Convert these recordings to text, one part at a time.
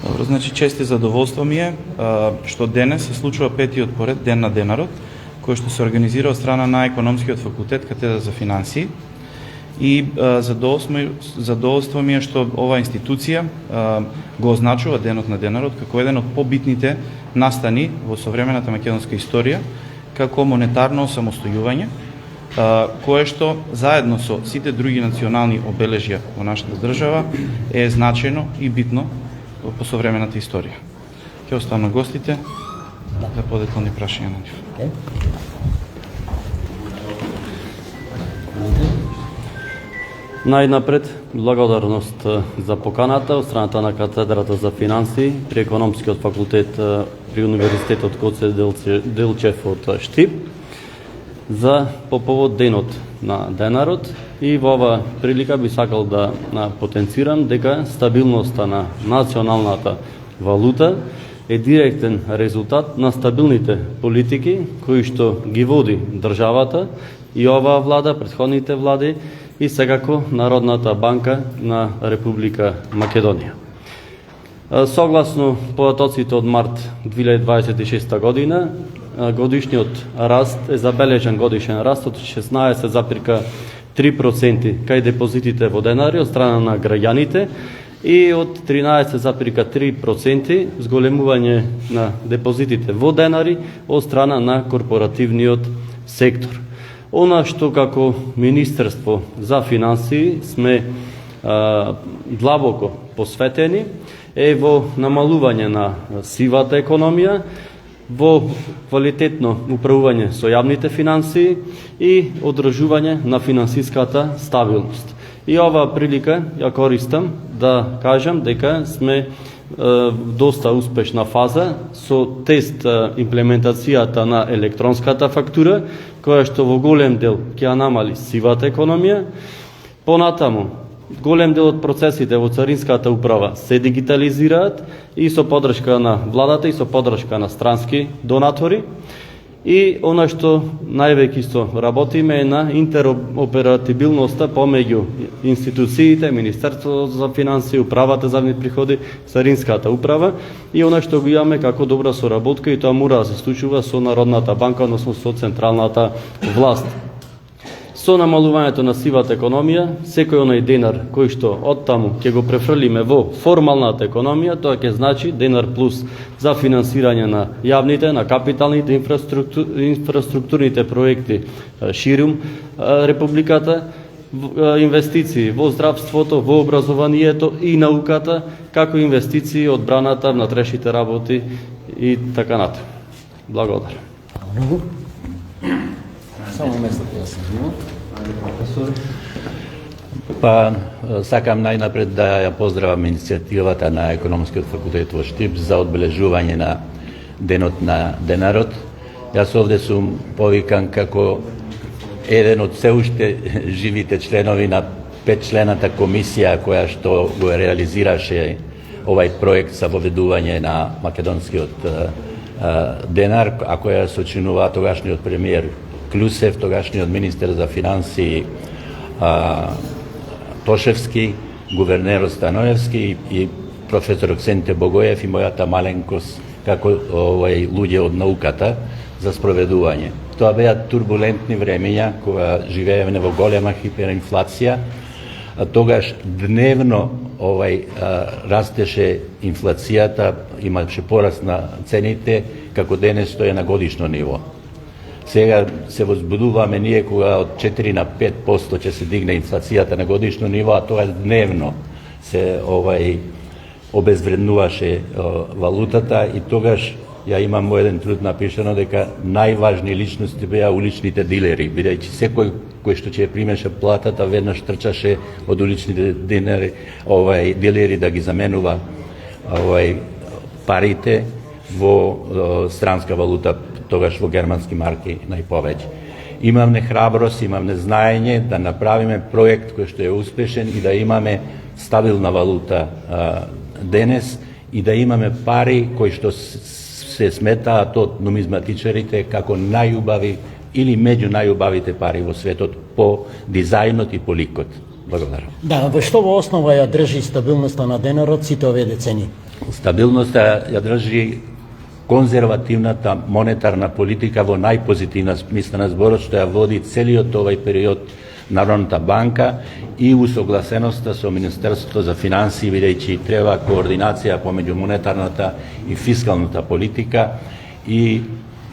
Добро, значи чест и задоволство ми е што денес се случува петиот поред Ден на денарот, кој што се организира од страна на Економскиот факултет катедра за финансии. И задоволство ми е што оваа институција го означува Денот на денарот како еден од побитните настани во современата македонска историја како монетарно самостојување, кое што заедно со сите други национални обележја во нашата држава е значајно и битно по современата историја. Ќе оставам на гостите за подетални прашања на нив. Најнапред, благодарност за поканата од страната на катедрата за финансии при Економскиот факултет при Универзитетот Гоце Делчев од Штип за по повод Денот на денарот, и во ова прилика би сакал да потенцирам дека стабилноста на националната валута е директен резултат на стабилните политики кои што ги води државата и оваа влада, претходните влади и секако Народната банка на Република Македонија. Согласно податоците од март 2026 година, годишниот раст е забележен годишен раст од 16,3% кај депозитите во денари од страна на граѓаните и од 13,3% зголемување на депозитите во денари од страна на корпоративниот сектор. Она што како Министерство за финансии сме длабоко посветени е во намалување на сивата економија, во квалитетно управување со јавните финансии и одржување на финансиската стабилност. И оваа прилика ја користам да кажам дека сме доста успешна фаза со тест имплементацијата на електронската фактура, која што во голем дел ќе ја намали сивата економија. Понатаму, голем дел од процесите во царинската управа се дигитализираат и со поддршка на владата и со поддршка на странски донатори. И она што највеќе исто работиме е на интероперативноста помеѓу институциите, Министерството за финансии, Управата за јавни приходи, Царинската управа, и она што го имаме како добра соработка, и тоа мора да се случува со Народната банка, односно со централната власт. Со намалувањето на сивата економија, секој оној денар кој што оттаму ќе го префрлиме во формалната економија, тоа ќе значи денар плюс за финансирање на јавните, на капиталните, инфраструктурните проекти ширум Републиката, инвестиции во здравството, во образованието и науката, како инвестиции од одбраната, внатрешните работи и така натаму. Благодарам. Само местото да се взима. Па, сакам најнапред да ја поздравам иницијативата на Економскиот факултет во Штип за одбележување на Денот на денарот. Јас овде сум повикан како еден од се уште живите членови на 5-члената комисија која што го реализираше овај проект за воведување на македонскиот денар, а која сочинува тогашниот премиер Клюсев, тогашниот министер за финансии Тошевски, гувернерот Станоевски и професор Оксенте Богоев и мојата маленкост како луѓе од науката за спроведување. Тоа беа турбулентни времења кога живееме во голема хиперинфлација. Тогаш дневно растеше инфлацијата, имаше пораст на цените, како денес тоа е на годишно ниво. Сега се возбудуваме ние кога од 4 на 5% ќе се дигне инфлацијата на годишно ниво, а тоа дневно се обезвреднуваше валутата, и тогаш ја имам во еден труд напишано дека најважни личности беа уличните дилери, бидејќи секој кој што ќе примеше платата веднаш трчаше од уличните дилери да ги заменува парите во странска валута, тогаш во германски марки најповеќе. Имаме храброст, имаме знаење да направиме проект кој што е успешен и да имаме стабилна валута денес и да имаме пари кои што се сметаат од нумизматичарите како најубави или меѓу најубавите пари во светот по дизајнот и по ликот. Благодарам. Да, во што во основа ја држи стабилноста на денарот сите овие децении? Стабилноста ја држи конзервативната монетарна политика во најпозитивна смисла на зборот, што ја води целиот овај период Народната банка и усогласеноста со Министерството за финансии, бидејќи треба координација помеѓу монетарната и фискалната политика, и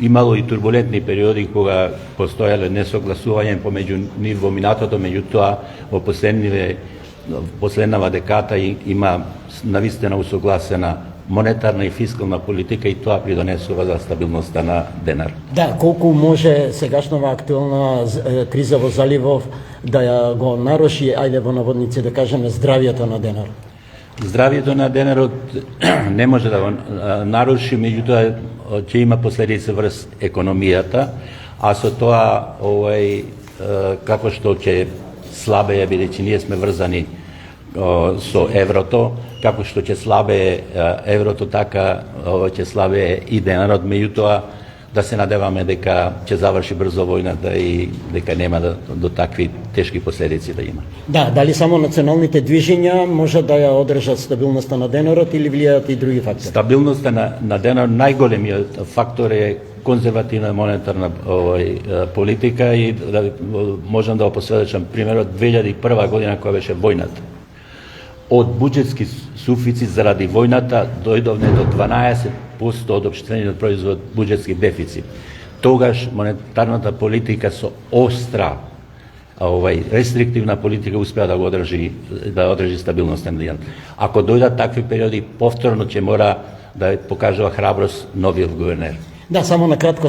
имало и турбулентни периоди кога постоеле несогласување помеѓу нив во минатото, меѓутоа во последнава декада има навистина усогласена монетарна и фискална политика, и тоа придонесува за стабилноста на денар. Да, колку може сегашнава актуелна криза во заливов да ја го наруши, ајде во наводници да кажеме, здравието на денарот? Здравието на денарот не може да го наруши, меѓутоа ќе има последици врз економијата, а со тоа како што ќе слабее, бидејќи ние сме врзани со еврото, како што ќе слабее еврото, така ќе слабее и денарот, меѓутоа да се надеваме дека ќе заврши брзо војната и дека нема до такви тешки последици да има. Да, дали само националните движења може да ја одржат стабилноста на денарот или влијаат и други фактори? Стабилноста на денарот, најголемиот фактор е конзервативна монетарна политика, и можам да го посведочам примерот 2001 година кога беше војната. Од буџетски суфицит заради војната дојдовме до 12% од општествениот производ буџетски дефицит. Тогаш монетарната политика со остра рестриктивна политика успеа да одржи стабилноста на денарот. Ако дојдат такви периоди, повторно ќе мора да покажува храброст новиот гувернер. Да, само накратко,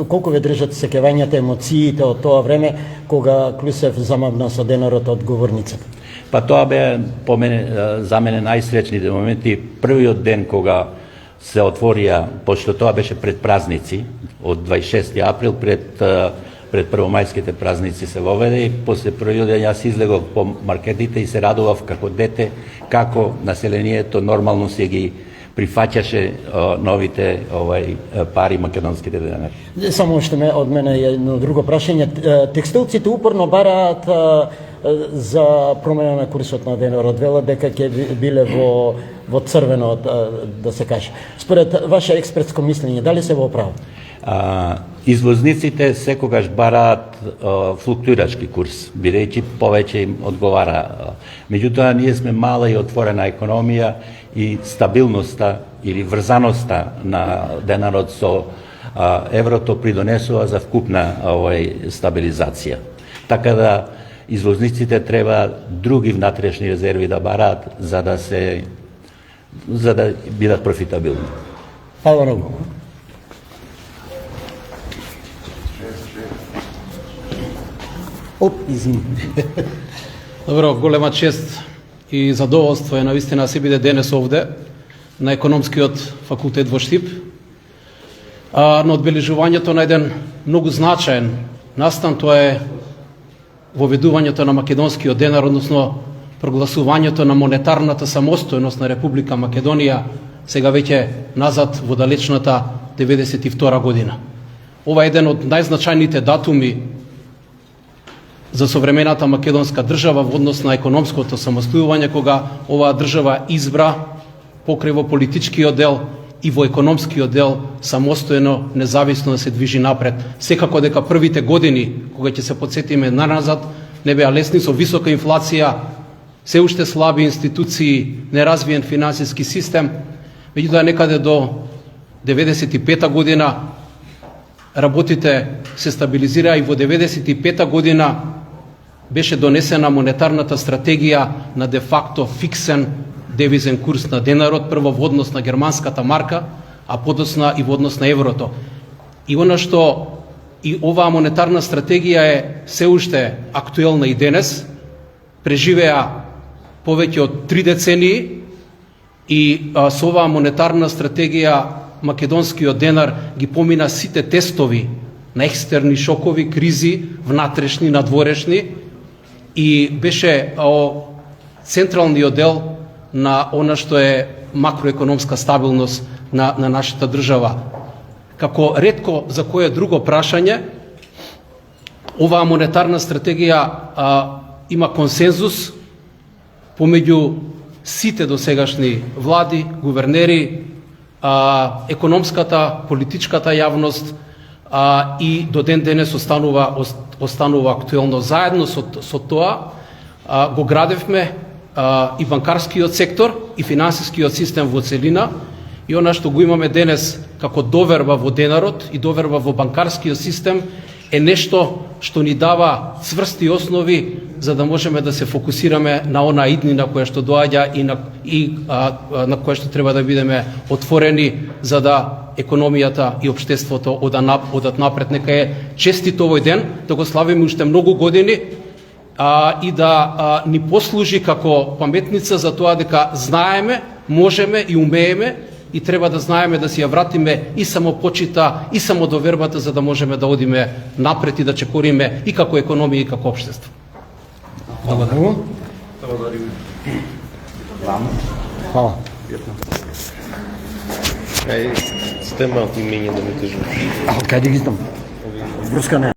колку ве држат сеќавањата, емоциите од тоа време кога Клусев замавна со денарот од говорницата? Па тоа беа за мене најсреќните моменти. Првиот ден кога се отворија, пошто тоа беше пред празници, од 26 април, пред првомајските празници се воведе, и после првиот ден јас излегов по маркетите и се радував како дете, како населението нормално се ги прифаќаше новите пари, македонските денари. Само уште од мене едно друго прашање. Текстилците упорно бараат за промена на курсот на денарот, велат дека ќе биле во црвено, да се каже. Според ваше експертско мислење, дали се во право? Извозниците секогаш бараат флуктуирачки курс, бидејќи повеќе им одговара. Меѓутоа, ние сме мала и отворена економија, и стабилноста или врзаноста на денарот со еврото придонесува за вкупна стабилизација. Така да извозниците треба други внатрешни резерви да бараат за да бидат профитабилни. Фала многу. Добро, голема чест и задоволство е навистина да се биде денес овде на економскиот факултет во Штип, на одбележувањето на еден многу значаен настан, тоа е воведувањето на македонскиот денар, односно прогласувањето на монетарната самостојност на Република Македонија, сега веќе назад во далечната 92 година. Ова е еден од најзначајните датуми за современата македонска држава во однос на економското самостојување, кога оваа држава избра покрај во политичкиот дел и во економскиот дел самостојно, независно да се движи напред. Секако дека првите години, кога ќе се потсетиме назад, не беа лесни, со висока инфлација, се уште слаби институции, неразвиен финансиски систем, меѓутоа некаде до 95 година работите се стабилизираа и во 95 година беше донесена монетарната стратегија на де факто фиксен девизен курс на денарот, прво во однос на германската марка, а подоцна и во однос на еврото. И она што и оваа монетарна стратегија е се уште актуелна и денес, преживеа повеќе од 3 децении и со оваа монетарна стратегија македонскиот денар ги помина сите тестови на екстерни шокови, кризи, внатрешни, надворешни, и беше централниот дел на она што е макроекономска стабилност на нашата држава. Како ретко за кое друго прашање, оваа монетарна стратегија има консензус помеѓу сите досегашни влади, гувернери, економската, политичката јавност и до ден денес останува актуелно. Заедно со тоа го градевме и банкарскиот сектор и финансискиот систем во целина, и она што го имаме денес како доверба во денарот и доверба во банкарскиот систем е нешто што ни дава цврсти основи за да можеме да се фокусираме на она иднина која што доаѓа и на која што треба да бидеме отворени за да економијата и општеството одат напред. Нека е честит овој ден, да го славиме уште многу години и да ни послужи како паметница за тоа дека знаеме, можеме и умееме, и треба да знаеме да си ја вратиме и самопочита и самодовербата за да можеме да одиме напред и да чекориме и како економија и како општество. Благодарам. Хвала. Сте малку имење да ми кажуваш. Кај да ги знам? Врска не.